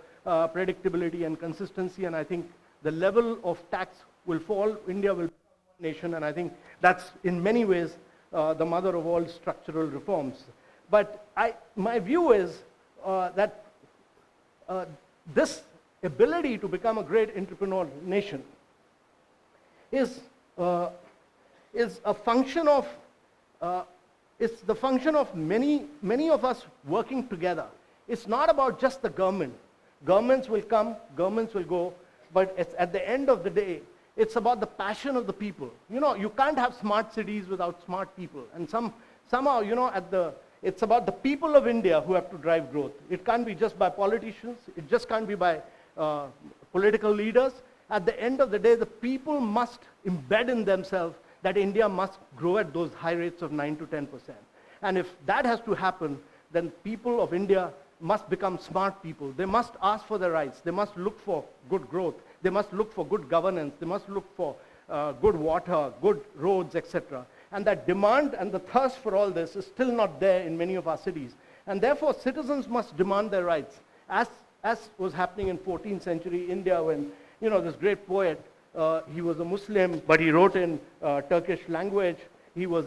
predictability and consistency, and I think the level of tax will fall. India will become one nation, and I think that's in many ways the mother of all structural reforms. But my view is that this ability to become a great entrepreneurial nation is a function of it's the function of many of us working together. It's not about just the government. Governments will come, governments will go, but at the end of the day, it's about the passion of the people. You can't have smart cities without smart people. And somehow, it's about the people of India who have to drive growth. It can't be just by politicians. It just can't be by political leaders. At the end of the day, the people must embed in themselves that India must grow at those high rates of 9 to 10%. And if that has to happen, then people of India must become smart people. They must ask for their rights. They must look for good growth. They must look for good governance. They must look for good water, good roads, etc. And that demand and the thirst for all this is still not there in many of our cities. And therefore, citizens must demand their rights, as was happening in 14th century India when, this great poet, he was a Muslim, but he wrote in Turkish language. He was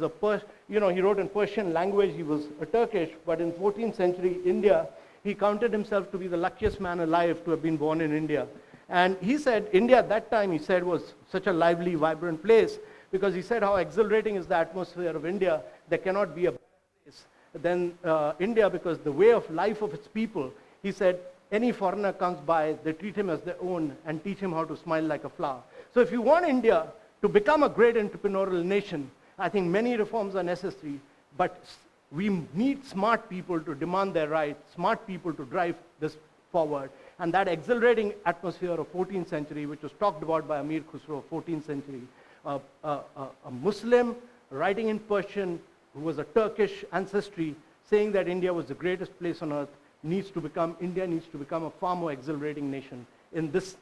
he wrote in Persian language. He was a Turkish, but in 14th century India, he counted himself to be the luckiest man alive to have been born in India. And he said, India at that time, he said, was such a lively, vibrant place, because he said how exhilarating is the atmosphere of India. There cannot be a better place than India, because the way of life of its people, he said, any foreigner comes by, they treat him as their own and teach him how to smile like a flower. So if you want India to become a great entrepreneurial nation, I think many reforms are necessary, but we need smart people to demand their rights, smart people to drive this forward. And that exhilarating atmosphere of 14th century, which was talked about by Amir Khusro of 14th century, a Muslim writing in Persian who was a Turkish ancestry, saying that India was the greatest place on earth, India needs to become a far more exhilarating nation in this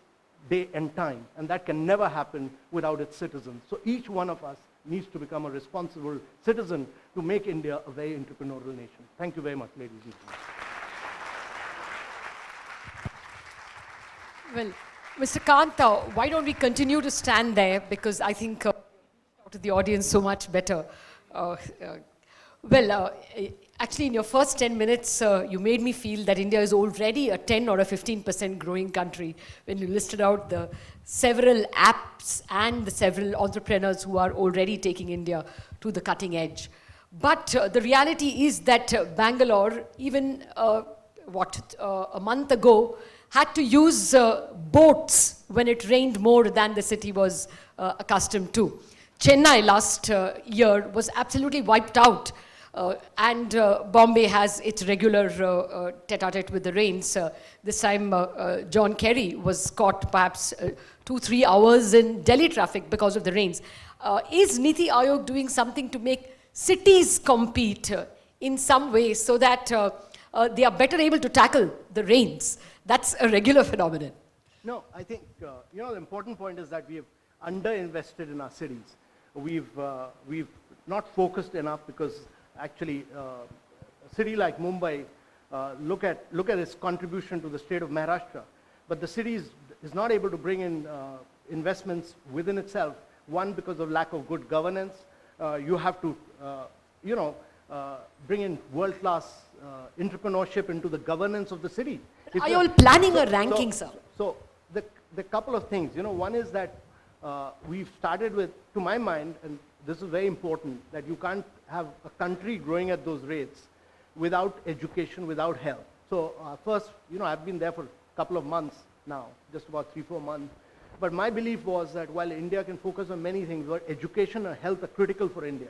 day and time. And that can never happen without its citizens. So each one of us needs to become a responsible citizen to make India a very entrepreneurial nation. Thank you very much, ladies and gentlemen. Well, Mr. Kant, why don't we continue to stand there, because I think to the audience so much better. Actually, in your first 10 minutes, you made me feel that India is already a 10 or a 15% growing country when you listed out the several apps and the several entrepreneurs who are already taking India to the cutting edge. But the reality is that Bangalore, even a month ago, had to use boats when it rained more than the city was accustomed to. Chennai last year was absolutely wiped out. And Bombay has its regular tete-a-tete with the rains. This time, John Kerry was caught perhaps 2-3 hours in Delhi traffic because of the rains. Is NITI Aayog doing something to make cities compete in some way so that they are better able to tackle the rains? That's a regular phenomenon. No, I think, the important point is that we have underinvested in our cities. We've not focused enough, because actually, a city like Mumbai, look at its contribution to the state of Maharashtra, but the city is not able to bring in investments within itself. One, because of lack of good governance. You have to, bring in world-class entrepreneurship into the governance of the city. Are you all planning a ranking, sir? So the couple of things, one is that we've started with, to my mind, and this is very important, that you can't have a country growing at those rates without education, without health. So first, I've been there for a couple of months now, just about 3-4 months. But my belief was that while India can focus on many things, but education and health are critical for India.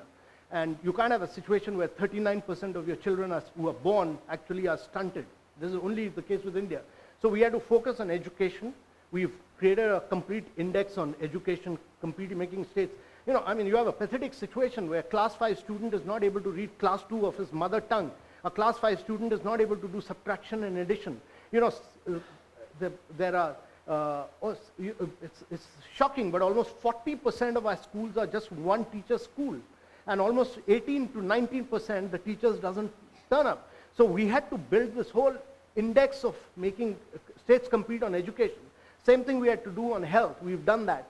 And you can't have a situation where 39% of your children who are born actually are stunted. This is only the case with India. So we had to focus on education. We've created a complete index on education, making states. You have a pathetic situation where a class 5 student is not able to read class 2 of his mother tongue. A class 5 student is not able to do subtraction and addition. There are, it's shocking, but almost 40% of our schools are just one teacher school. And almost 18 to 19% the teachers doesn't turn up. So we had to build this whole index of making states compete on education. Same thing we had to do on health. We've done that.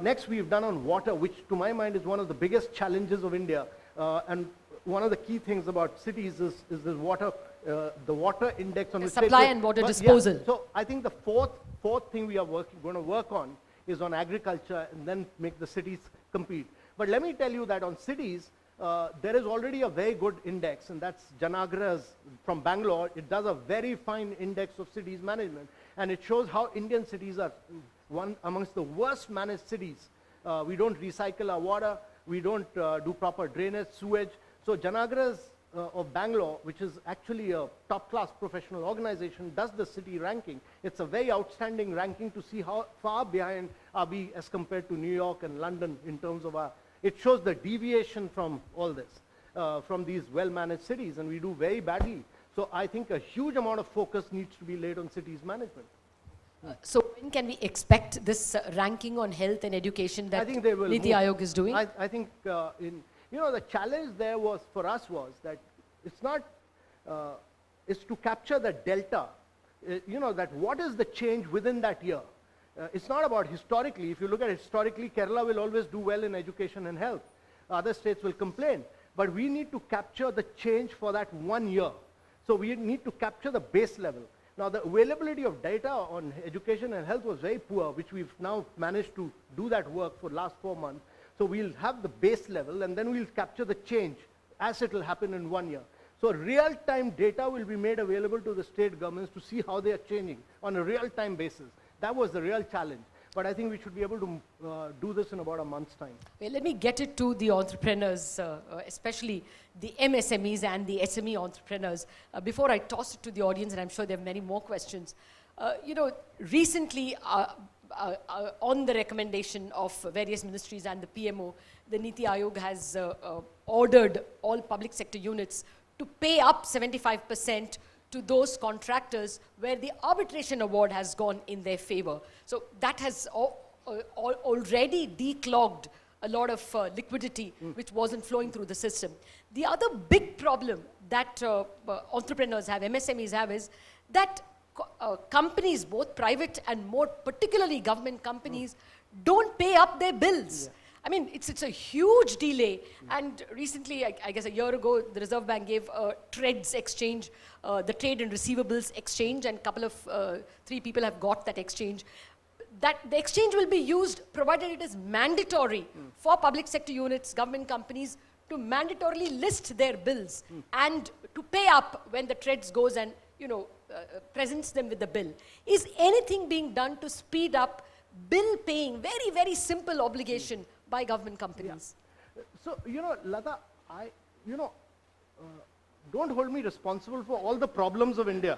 Next we've done on water, which to my mind is one of the biggest challenges of India. And one of the key things about cities is this water, the water index on The which supply and water disposal. Yeah. So I think the fourth thing we are going to work on is on agriculture and then make the cities compete. But let me tell you that on cities, there is already a very good index, and that's Janagra's from Bangalore. It does a very fine index of cities management, and it shows how Indian cities are one amongst the worst managed cities. We don't recycle our water, we don't do proper drainage, sewage. So Janagra's of Bangalore, which is actually a top-class professional organization, does the city ranking. It's a very outstanding ranking to see how far behind are we as compared to New York and London in terms of our. It shows the deviation from all this, from these well-managed cities, and we do very badly. So I think a huge amount of focus needs to be laid on cities management. So when can we expect this ranking on health and education that I think they will NITI Aayog is doing? I think the challenge there was for us was that it's not, it's to capture the delta, that what is the change within that year. It's not about historically. If you look at it historically, Kerala will always do well in education and health. Other states will complain. But we need to capture the change for that 1 year. So we need to capture the base level. Now the availability of data on education and health was very poor, which we've now managed to do that work for the last 4 months. So we'll have the base level, and then we'll capture the change as it will happen in 1 year. So real-time data will be made available to the state governments to see how they are changing on a real-time basis. That was the real challenge. But I think we should be able to do this in about a month's time. Well, let me get it to the entrepreneurs, especially the MSMEs and the SME entrepreneurs. Before I toss it to the audience, and I'm sure there are many more questions. Recently, on the recommendation of various ministries and the PMO, the NITI Aayog has ordered all public sector units to pay up 75% to those contractors where the arbitration award has gone in their favor. So that has already declogged a lot of liquidity which wasn't flowing through the system. The other big problem that entrepreneurs have, MSMEs have, is that companies, both private and more particularly government companies, don't pay up their bills. Yeah. I mean, it's a huge delay. And recently, I guess a year ago, the Reserve Bank gave a TREDS exchange, the trade and receivables exchange, and a couple of 3 people have got that exchange. That the exchange will be used provided it is mandatory for public sector units, government companies to mandatorily list their bills and to pay up when the TREDS goes and presents them with the bill. Is anything being done to speed up bill paying? Very, very simple obligation by government companies. Yeah. So, Lata, don't hold me responsible for all the problems of India.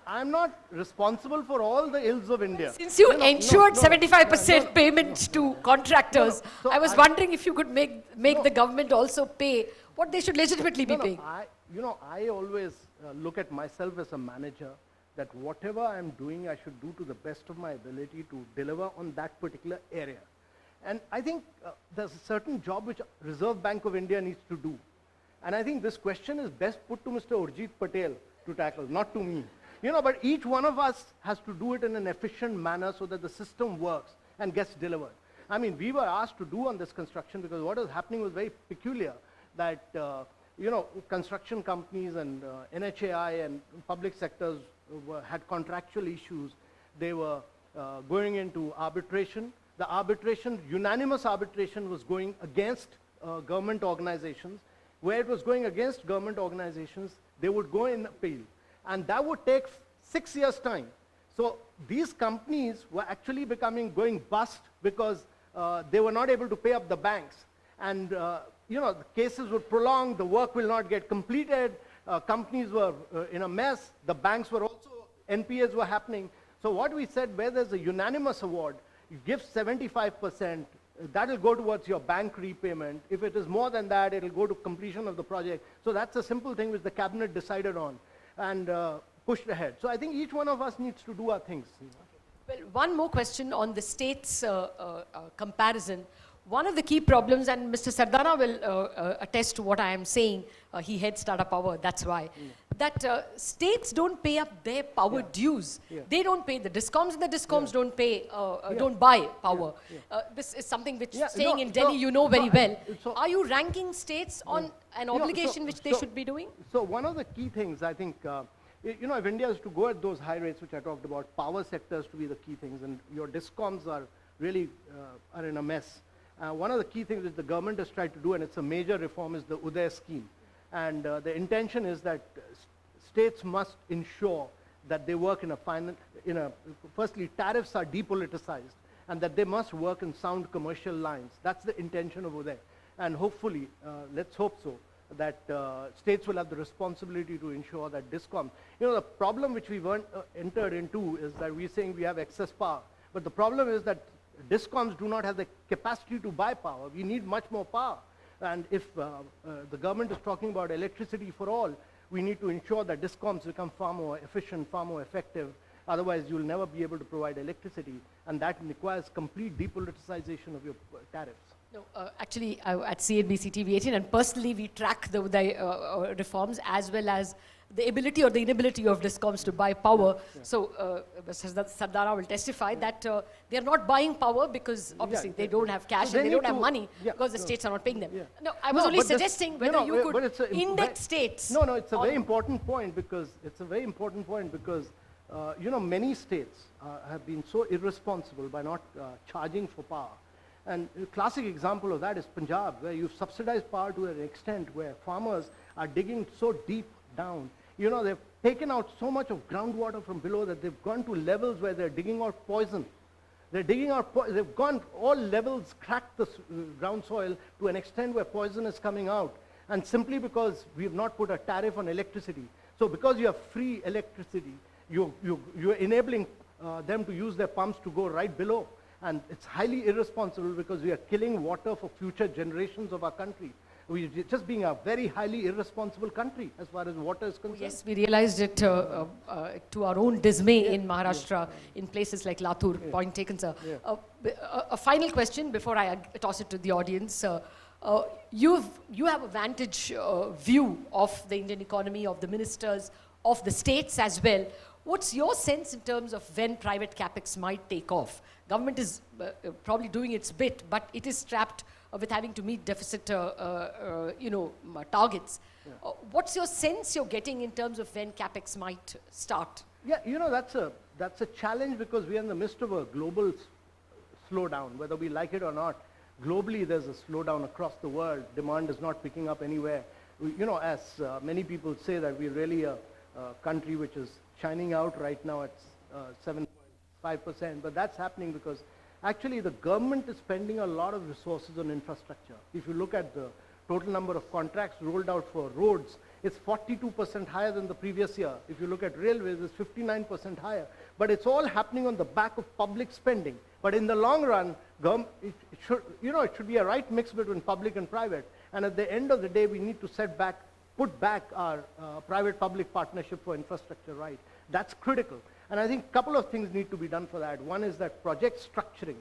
I'm not responsible for all the ills of India. Since you ensured 75% payment to contractors, so I was wondering if you could make the government also pay what they should legitimately be paying. I always look at myself as a manager, that whatever I'm doing, I should do to the best of my ability to deliver on that particular area. And I think there's a certain job which Reserve Bank of India needs to do. And I think this question is best put to Mr. Urjit Patel to tackle, not to me. But each one of us has to do it in an efficient manner so that the system works and gets delivered. I mean, we were asked to do on this construction because what was happening was very peculiar, that construction companies and NHAI and public sectors had contractual issues. They were going into arbitration. The arbitration, unanimous arbitration, was going against government organizations. Where it was going against government organizations, they would go in appeal. And that would take 6 years' time. So these companies were actually going bust because they were not able to pay up the banks. And the cases would prolong, the work will not get completed, companies were in a mess, the banks were also, NPAs were happening. So what we said, where there's a unanimous award, you give 75%, that will go towards your bank repayment. If it is more than that, it will go to completion of the project. So that's a simple thing which the cabinet decided on and pushed ahead. So I think each one of us needs to do our things. Well, one more question on the states comparison. One of the key problems, and Mr. Sardana will attest to what I am saying, he heads Tata Power, that's why, that states don't pay up their power dues. They don't pay, the discoms and the discoms don't pay, don't buy power. This is something which, staying in Delhi, you know very well. Are you ranking states on an obligation which they should be doing? So one of the key things, I think, if India is to go at those high rates which I talked about, power sectors to be the key things, and your discoms are really are in a mess. One of the key things that the government has tried to do, and it's a major reform, is the Uday scheme. And the intention is that states must ensure that they work firstly, tariffs are depoliticized, and that they must work in sound commercial lines. That's the intention of Uday. And hopefully, let's hope so, that states will have the responsibility to ensure that discoms. The problem which we weren't entered into is that we're saying we have excess power. But the problem is that discoms do not have the capacity to buy power. We need much more power. And if the government is talking about electricity for all, we need to ensure that discoms become far more efficient, far more effective. Otherwise, you'll never be able to provide electricity. And that requires complete depoliticization of your tariffs. No, actually, at CNBC TV 18, and personally, we track the reforms as well as the ability or the inability of discoms to buy power. So Mr. Sardana will testify that they are not buying power because obviously they don't have cash and they don't have money because the states are not paying them. No, I was only suggesting whether you could index states. No, it's a very important point because many states have been so irresponsible by not charging for power. And a classic example of that is Punjab, where you've subsidized power to an extent where farmers are digging so deep down. They've taken out so much of groundwater from below that they've gone to levels where they're digging out poison. They've gone all levels, cracked the ground soil to an extent where poison is coming out. And simply because we have not put a tariff on electricity. So because you have free electricity, you're enabling them to use their pumps to go right below. And it's highly irresponsible because we are killing water for future generations of our country. We're just being a very highly irresponsible country as far as water is concerned. Yes, we realized it to our own dismay in Maharashtra, in places like Latur. Point taken, sir. A final question before I toss it to the audience. You have a vantage view of the Indian economy, of the ministers, of the states as well. What's your sense in terms of when private capex might take off? Government is probably doing its bit, but it is strapped with having to meet deficit, targets. What's your sense you're getting in terms of when capex might start? Yeah, that's a challenge because we are in the midst of a global slowdown, whether we like it or not. Globally, there's a slowdown across the world. Demand is not picking up anywhere. As many people say that we're really a country which is shining out right now at 7.5%, but that's happening because actually the government is spending a lot of resources on infrastructure. If you look at the total number of contracts rolled out for roads, it's 42% higher than the previous year. If you look at railways, it's 59% higher. But it's all happening on the back of public spending. But in the long run, it should be a right mix between public and private. And at the end of the day, we need to put back our private-public partnership for infrastructure right. That's critical. And I think a couple of things need to be done for that. One is that project structuring,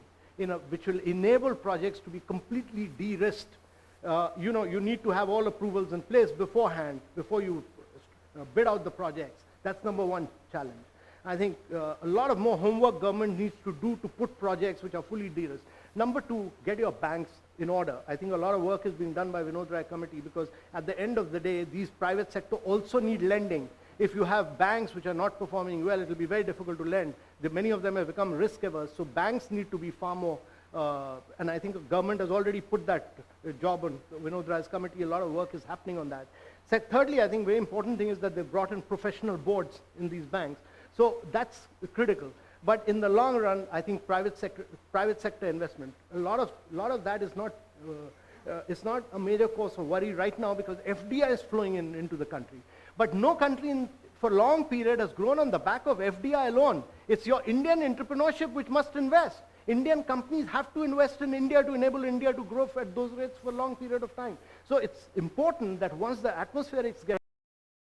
which will enable projects to be completely de-risked. You need to have all approvals in place beforehand, before you bid out the projects. That's number one challenge. I think a lot of more homework government needs to do to put projects which are fully de-risked. Number two, get your banks in order. I think a lot of work is being done by Vinod Rai committee, because at the end of the day, these private sector also need lending. If you have banks which are not performing well, it will be very difficult to lend. Many of them have become risk averse, so banks need to be far more, and I think the government has already put that job on Vinod Rai's committee. A lot of work is happening on that. Thirdly, I think very important thing is that they've brought in professional boards in these banks. So that's critical. But in the long run, I think private sector investment, a lot of that is not, it's not a major cause of worry right now, because FDI is flowing into the country. But no country for a long period has grown on the back of FDI alone. It's your Indian entrepreneurship which must invest. Indian companies have to invest in India to enable India to grow at those rates for a long period of time. So it's important that once the atmosphere is getting